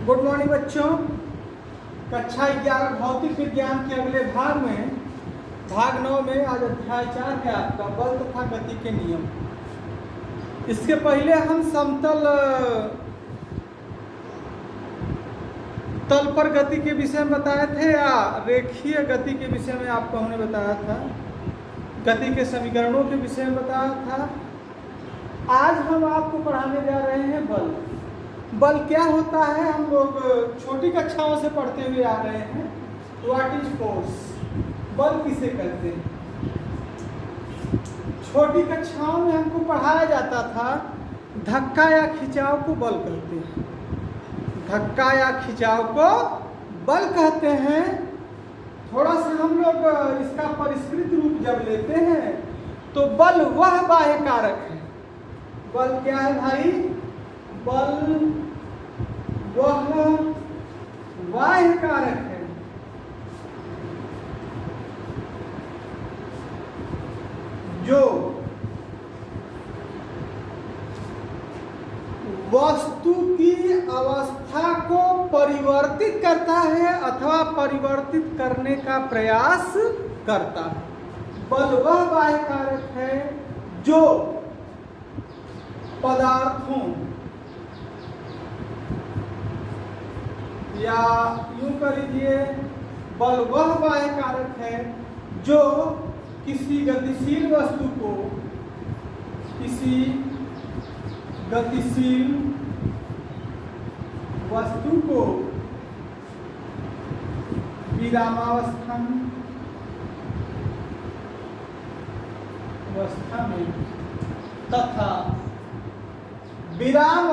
Good morning बच्चों। कक्षा 11 भौतिक विज्ञान के अगले भाग में भाग 9 में आज अध्याय 4 है आपका बल तथा गति के नियम। इसके पहले हम समतल तल पर गति के विषय में बताए थे या रेखीय गति के विषय में आपको हमने बताया था, गति के समीकरणों के विषय में बताया था। आज हम आपको पढ़ाने जा रहे हैं बल। बल क्या होता है, हम लोग छोटी कक्षाओं से पढ़ते हुए आ रहे हैं। व्हाट इज फोर्स, बल किसे कहते हैं। छोटी कक्षाओं में हमको पढ़ाया जाता था धक्का या खिंचाव को बल कहते हैं। धक्का या खिंचाव को बल कहते हैं। थोड़ा सा हम लोग इसका परिष्कृत रूप जब लेते हैं तो बल वह बाह्य कारक है। बल क्या है भाई? बल वह बाह्य कारक है जो वस्तु की अवस्था को परिवर्तित करता है अथवा परिवर्तित करने का प्रयास करता है। बल वह बाह्य कारक है जो पदार्थों या यूं कर लीजिए, बल वह बाह्य कारक है जो किसी गतिशील वस्तु को विरामावस्था में तथा विराम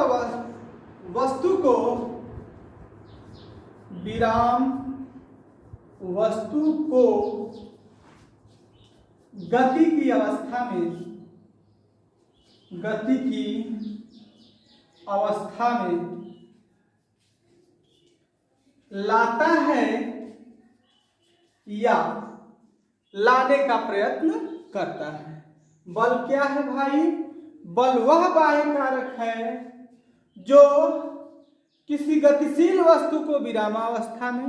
वस्तु को गति की अवस्था में लाता है या लाने का प्रयत्न करता है। बल क्या है भाई? बल वह बाह्य कारक है जो किसी गतिशील वस्तु को विरामावस्था में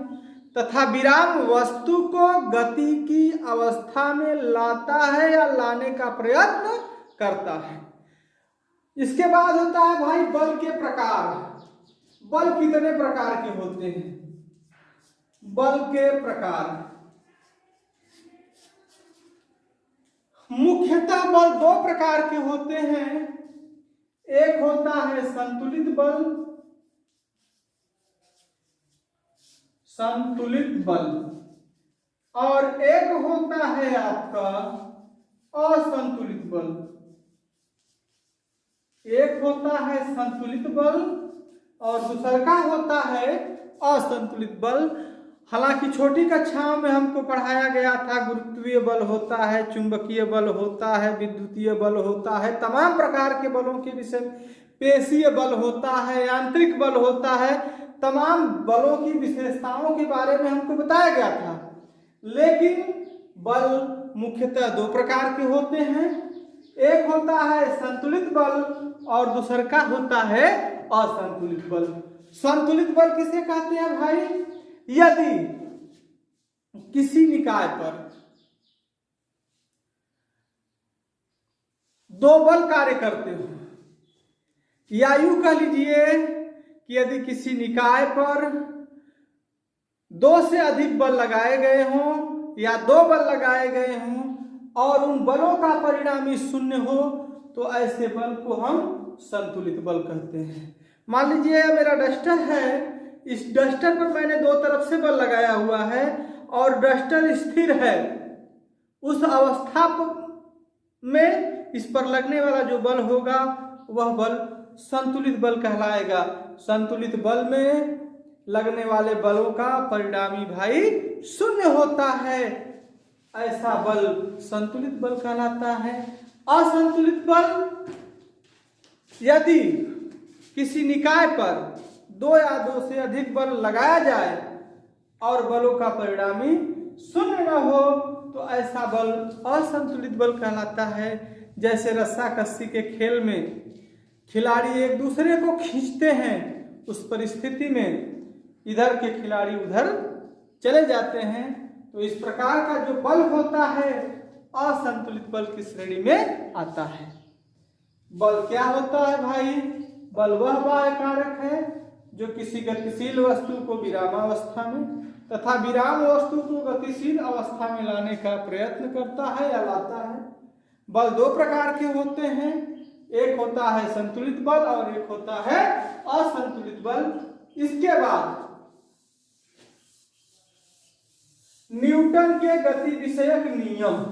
तथा विराम वस्तु को गति की अवस्था में लाता है या लाने का प्रयत्न करता है। इसके बाद होता है भाई बल के प्रकार। बल कितने प्रकार के होते हैं? बल के प्रकार मुख्यतः बल दो प्रकार के होते हैं। एक होता है संतुलित बल और एक होता है आपका असंतुलित बल। एक होता है संतुलित बल और दूसरा का होता है असंतुलित बल। हालांकि छोटी कक्षाओं में हमको पढ़ाया गया था गुरुत्वीय बल होता है, चुंबकीय बल होता है, विद्युतीय बल होता है, तमाम प्रकार के बलों के विषय, पेशीय बल होता है, यांत्रिक बल होता है, तमाम बलों की विशेषताओं के बारे में हमको बताया गया था। लेकिन बल मुख्यतः दो प्रकार के होते हैं। एक होता है संतुलित बल और दूसरा का होता है असंतुलित बल। संतुलित बल किसे कहते हैं भाई? यदि किसी निकाय पर दो बल कार्य करते हो, या यूं कह लीजिए कि यदि किसी निकाय पर दो से अधिक बल लगाए गए हों या दो बल लगाए गए हों और उन बलों का परिणामी शून्य हो तो ऐसे बल को हम संतुलित बल कहते हैं। मान लीजिए मेरा डस्टर है, इस डस्टर पर मैंने दो तरफ से बल लगाया हुआ है और डस्टर स्थिर है। उस अवस्था में इस पर लगने वाला जो बल होगा वह बल संतुलित बल कहलाएगा। संतुलित बल में लगने वाले बलों का परिणामी भाई शून्य होता है। ऐसा बल संतुलित बल कहलाता है। असंतुलित बल, यदि किसी निकाय पर दो या दो से अधिक बल लगाया जाए और बलों का परिणामी शून्य न हो तो ऐसा बल असंतुलित बल कहलाता है। जैसे रस्सा कस्सी के खेल में खिलाड़ी एक दूसरे को खींचते हैं उस परिस्थिति में इधर के खिलाड़ी उधर चले जाते हैं। तो इस प्रकार का जो बल होता है असंतुलित बल की श्रेणी में आता है। बल क्या होता है भाई? बल वह बाह्य कारक है जो किसी गतिशील वस्तु को विरामावस्था में तथा विराम वस्तु को गतिशील अवस्था में लाने का प्रयत्न करता है या लाता है। बल दो प्रकार के होते हैं, एक होता है संतुलित बल और एक होता है असंतुलित बल। इसके बाद न्यूटन के गति विषयक नियम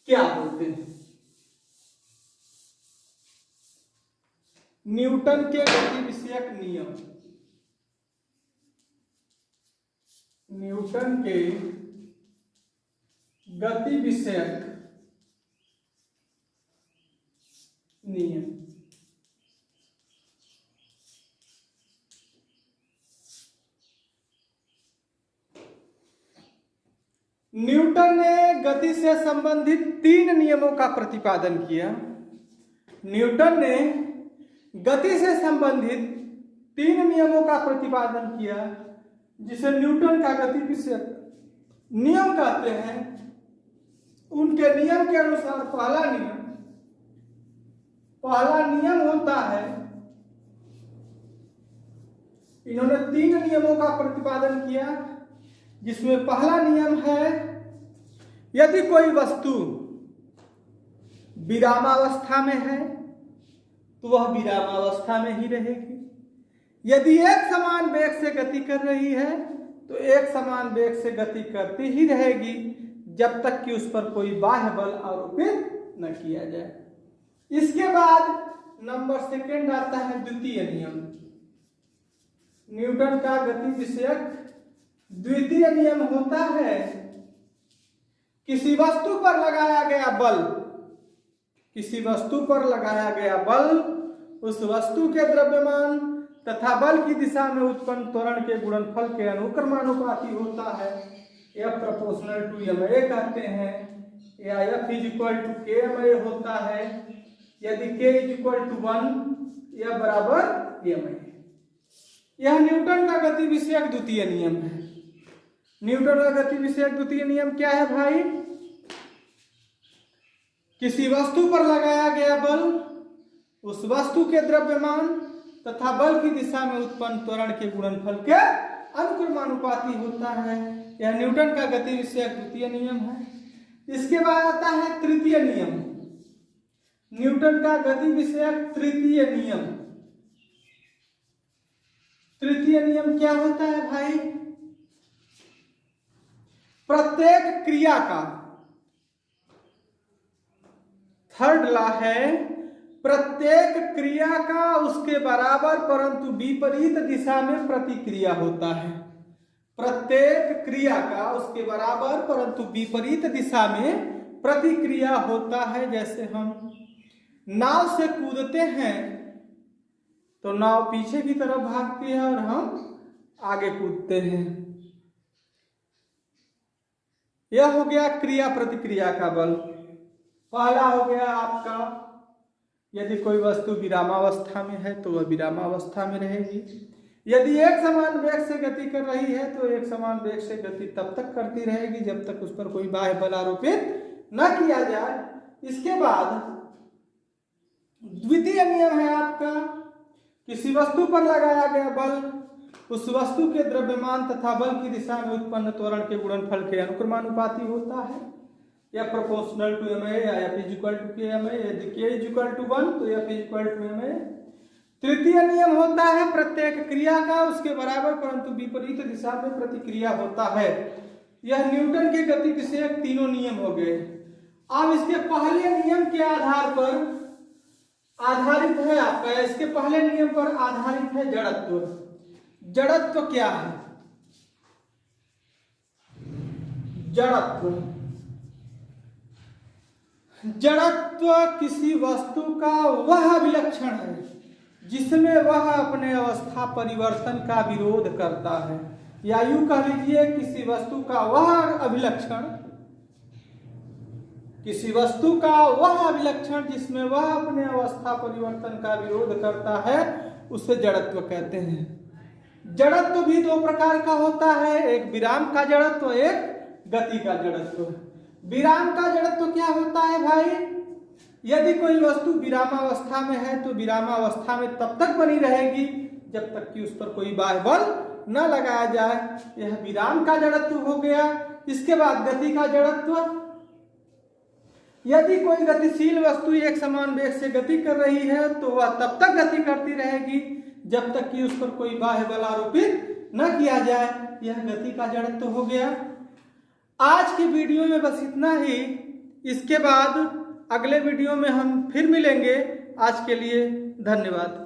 क्या होते हैं? न्यूटन के गति विषयक नियम, न्यूटन के गति विषयक नियम। न्यूटन ने गति से संबंधित 3 नियमों का प्रतिपादन किया। न्यूटन ने गति से संबंधित 3 नियमों का प्रतिपादन किया जिसे न्यूटन का गति विषयक नियम कहते हैं। उनके नियम के अनुसार पहला नियम होता है, इन्होंने 3 नियमों का प्रतिपादन किया जिसमें पहला नियम है यदि कोई वस्तु विरामावस्था में है तो वह विरामावस्था में ही रहेगी। यदि एक समान वेग से गति कर रही है तो एक समान वेग से गति करती ही रहेगी जब तक कि उस पर कोई बाह्य बल आरोपित न किया जाए। इसके बाद नंबर 2 आता है द्वितीय नियम। न्यूटन का गति विषयक द्वितीय नियम होता है किसी वस्तु पर लगाया गया बल उस वस्तु के द्रव्यमान तथा बल की दिशा में उत्पन्न त्वरण के गुणनफल के अनुक्रमानुपाती होता है। F प्रोपोर्शनल टू ma कहते हैं या F इक्वल टू kma होता है। यदि k इक्वल टू 1 या बराबर ma। यह न्यूटन का गति विषयक द्वितीय नियम है। न्यूटन का गति विषयक द्वितीय नियम क्या है भाई? किसी वस्तु पर लगाया गया बल उस वस्तु के द्रव्यमान तथा बल की दिशा में उत्पन्न त्वरण के गुणनफल के अनुक्रमानुपाती होता है। यह न्यूटन का गति विषयक द्वितीय नियम है। इसके बाद आता है तृतीय नियम, न्यूटन का गति विषयक तृतीय नियम। तृतीय नियम क्या होता है भाई? प्रत्येक क्रिया का, थर्ड लॉ है, प्रत्येक क्रिया का उसके बराबर परंतु विपरीत दिशा में प्रतिक्रिया होता है। प्रत्येक क्रिया का उसके बराबर परंतु विपरीत दिशा में प्रतिक्रिया होता है। जैसे हम नाव से कूदते हैं तो नाव पीछे की तरफ भागती है और हम आगे कूदते हैं। यह हो गया क्रिया प्रतिक्रिया का बल। पहला हो गया आपका, यदि कोई वस्तु विरामावस्था में है तो वह विरामावस्था में रहेगी। यदि एक समान वेग से गति कर रही है तो एक समान वेग से गति तब तक करती रहेगी जब तक उस पर कोई बाह्य बल आरोपित न किया जाए। इसके बाद द्वितीय नियम है आपका, किसी वस्तु पर लगाया गया बल उस वस्तु के द्रव्यमान तथा बल की दिशा में उत्पन्न त्वरण के गुणनफल के अनुक्रमानुपाती होता है। या प्रोपोर्शनल टू ma या F इक्वल टू kma। यदि k इक्वल टू 1 तो F इक्वल टू ma। तृतीय नियम होता है प्रत्येक क्रिया का उसके बराबर परंतु विपरीत दिशा में प्रतिक्रिया होता है। यह न्यूटन के गति विषयक तीनों नियम हो गए। अब इसके पहले नियम के आधार पर आधारित है आपका, इसके पहले नियम पर आधारित है जड़त्व। जड़त्व क्या है? जड़त्व किसी वस्तु का वह विलक्षण है जिसमें वह अपने अवस्था परिवर्तन का विरोध करता है, या यूं कह लीजिए किसी वस्तु का वह अभिलक्षण, किसी वस्तु का वह अभिलक्षण जिसमें वह अपने अवस्था परिवर्तन का विरोध करता है उसे जड़त्व कहते हैं। जड़त्व भी दो प्रकार का होता है, एक विराम का जड़त्व, एक गति का जड़त्व। विराम का जड़त्व क्या होता है भाई? यदि कोई वस्तु विरामावस्था में है तो विरामावस्था में तब तक बनी रहेगी जब तक कि उस पर कोई बाह्य बल न लगाया जाए, यह विराम का जड़त्व हो गया। इसके बाद गति का जड़त्व, यदि कोई गतिशील वस्तु एक समान वेग से गति कर रही है तो वह तब तक गति करती रहेगी जब तक कि उस पर कोई बाह्य बल आरोपित न किया जाए, यह गति का जड़त्व हो गया। आज की वीडियो में बस इतना ही। इसके बाद अगले वीडियो में हम फिर मिलेंगे। आज के लिए धन्यवाद।